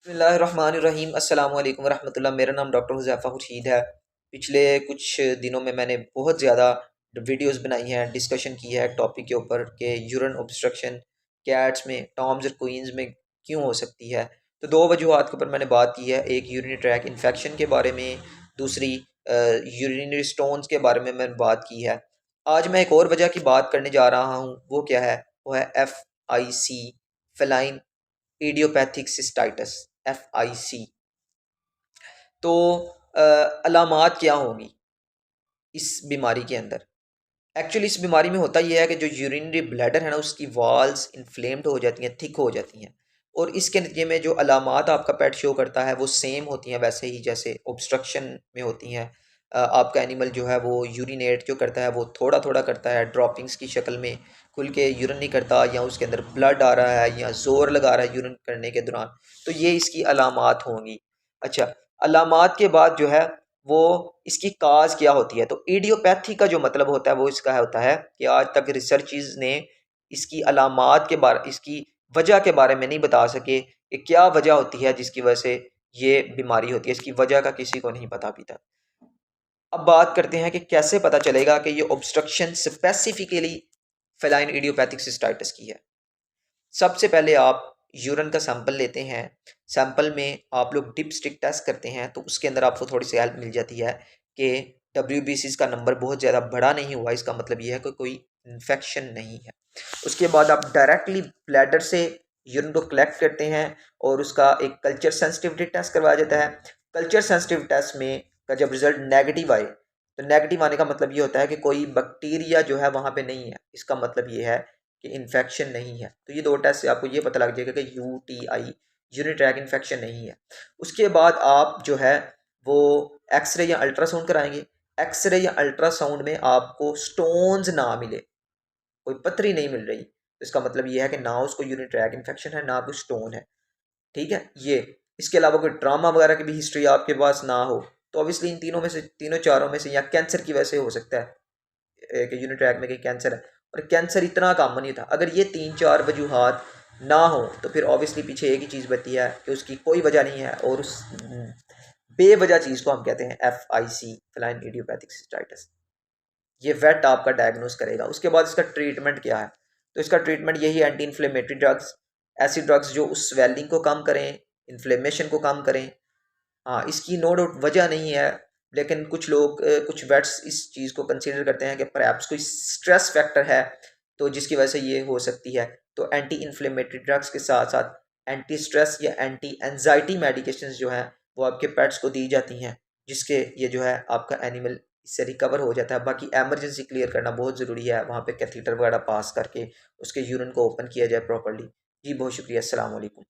बिस्मिल्लाहिर्रहमानिर्रहीम अस्सलामु अलैकुम रहमतुल्लाह। मेरा नाम डॉक्टर हुज़ैफ़ा खुर्शीद है। पिछले कुछ दिनों में मैंने बहुत ज़्यादा वीडियोस बनाई हैं, डिस्कशन की है टॉपिक के ऊपर कि यूरिन ऑब्स्ट्रक्शन कैट्स में, टॉम्स और क्वींस में क्यों हो सकती है। तो दो वजूहात के ऊपर मैंने बात की है, एक यूरिनरी ट्रैक इन्फेक्शन के बारे में, दूसरी यूरिनरी स्टोन्स के बारे में मैंने बात की है। आज मैं एक और वजह की बात करने जा रहा हूँ, वो क्या है? वो है FIC, feline idiopathic cystitis, FIC। तो अलामात क्या होंगी इस बीमारी के अंदर? एक्चुअली इस बीमारी में होता यह है कि जो यूरिनरी ब्लैडर है ना, उसकी वॉल्स इन्फ्लेम्ड हो जाती हैं, थिक हो जाती हैं, और इसके नतीजे में जो अलामात आपका पेट शो करता है वो सेम होती हैं वैसे ही जैसे ऑब्स्ट्रक्शन में होती हैं। आपका एनिमल जो है वो यूरिनेट जो करता है वो थोड़ा थोड़ा करता है, ड्रॉपिंग्स की शक्ल में, खुल के यूरिन नहीं करता, या उसके अंदर ब्लड आ रहा है, या जोर लगा रहा है यूरिन करने के दौरान। तो ये इसकी अलामात होंगी। अच्छा, अलामात के बाद जो है वो इसकी काज क्या होती है? तो इडियोपैथी का जो मतलब होता है वो इसका होता है कि आज तक रिसर्चर्स ने इसकी अलामात के बारे, इसकी वजह के बारे में नहीं बता सके कि क्या वजह होती है जिसकी वजह से ये बीमारी होती है। इसकी वजह का किसी को नहीं पता अभी तक। अब बात करते हैं कि कैसे पता चलेगा कि ये obstruction specifically feline idiopathic cystitis की है। सबसे पहले आप यूरिन का सैंपल लेते हैं। सैंपल में आप लोग डिप स्टिक टेस्ट करते हैं, तो उसके अंदर आपको थोड़ी सी हेल्प मिल जाती है कि WBCs का नंबर बहुत ज़्यादा बड़ा नहीं हुआ, इसका मतलब यह है कि कोई इन्फेक्शन नहीं है। उसके बाद आप डायरेक्टली ब्लैडर से यूरिन को कलेक्ट करते हैं और उसका एक कल्चर सेंसिटिविटी टेस्ट करवाया जाता है। कल्चर सेंसिटिव टेस्ट में का जब रिजल्ट नेगेटिव आए, तो नेगेटिव आने का मतलब ये होता है कि कोई बैक्टीरिया जो है वहाँ पे नहीं है। इसका मतलब ये है कि इन्फेक्शन नहीं है। तो ये दो टेस्ट से आपको ये पता लग जाएगा कि UTI, यूरिनरी ट्रैक इन्फेक्शन नहीं है। उसके बाद आप जो है वो एक्सरे या अल्ट्रासाउंड कराएंगे। एक्सरे या अल्ट्रासाउंड में आपको स्टोन्स ना मिले, कोई पथरी नहीं मिल रही, तो इसका मतलब ये है कि ना उसको यूरिनरी ट्रैक इन्फेक्शन है, ना कोई स्टोन है। ठीक है ये। इसके अलावा कोई ट्रामा वगैरह की भी हिस्ट्री आपके पास ना हो, तो ऑब्वियसली इन तीनों में से, तीनों चारों में से, या कैंसर की वजह से हो सकता है कि यूनिट ट्रैक में कहीं कैंसर है, और कैंसर इतना कॉमन नहीं था। अगर ये तीन चार वजूहात ना हो तो फिर ऑब्वियसली पीछे एक ही चीज़ बची है कि उसकी कोई वजह नहीं है, और उस बेवजह चीज़ को हम कहते हैं FIC, फेलाइन इडियोपैथिक सिस्टाइटिस। ये वेट आपका डायग्नोस करेगा। उसके बाद इसका ट्रीटमेंट क्या है? तो इसका ट्रीटमेंट यही है, एंटी इन्फ्लेमेटरी ड्रग्स, ऐसी ड्रग्स जो उस स्वेलिंग को कम करें, इन्फ्लेमेशन को कम करें। हाँ, इसकी नो डाउट वजह नहीं है, लेकिन कुछ लोग, कुछ वेट्स इस चीज़ को कंसीडर करते हैं कि परहैप्स कोई स्ट्रेस फैक्टर है, तो जिसकी वजह से ये हो सकती है। तो एंटी इन्फ्लेमेटरी ड्रग्स के साथ साथ एंटी स्ट्रेस या एंटी एंजाइटी मेडिकेशंस जो हैं वो आपके पेट्स को दी जाती हैं, जिसके ये जो है आपका एनिमल इससे रिकवर हो जाता है। बाकी एमरजेंसी क्लियर करना बहुत ज़रूरी है, वहाँ पे कैथीटर वगैरह पास करके उसके यूरिन को ओपन किया जाए प्रॉपर्ली। जी बहुत शुक्रिया, अस्सलाम वालेकुम।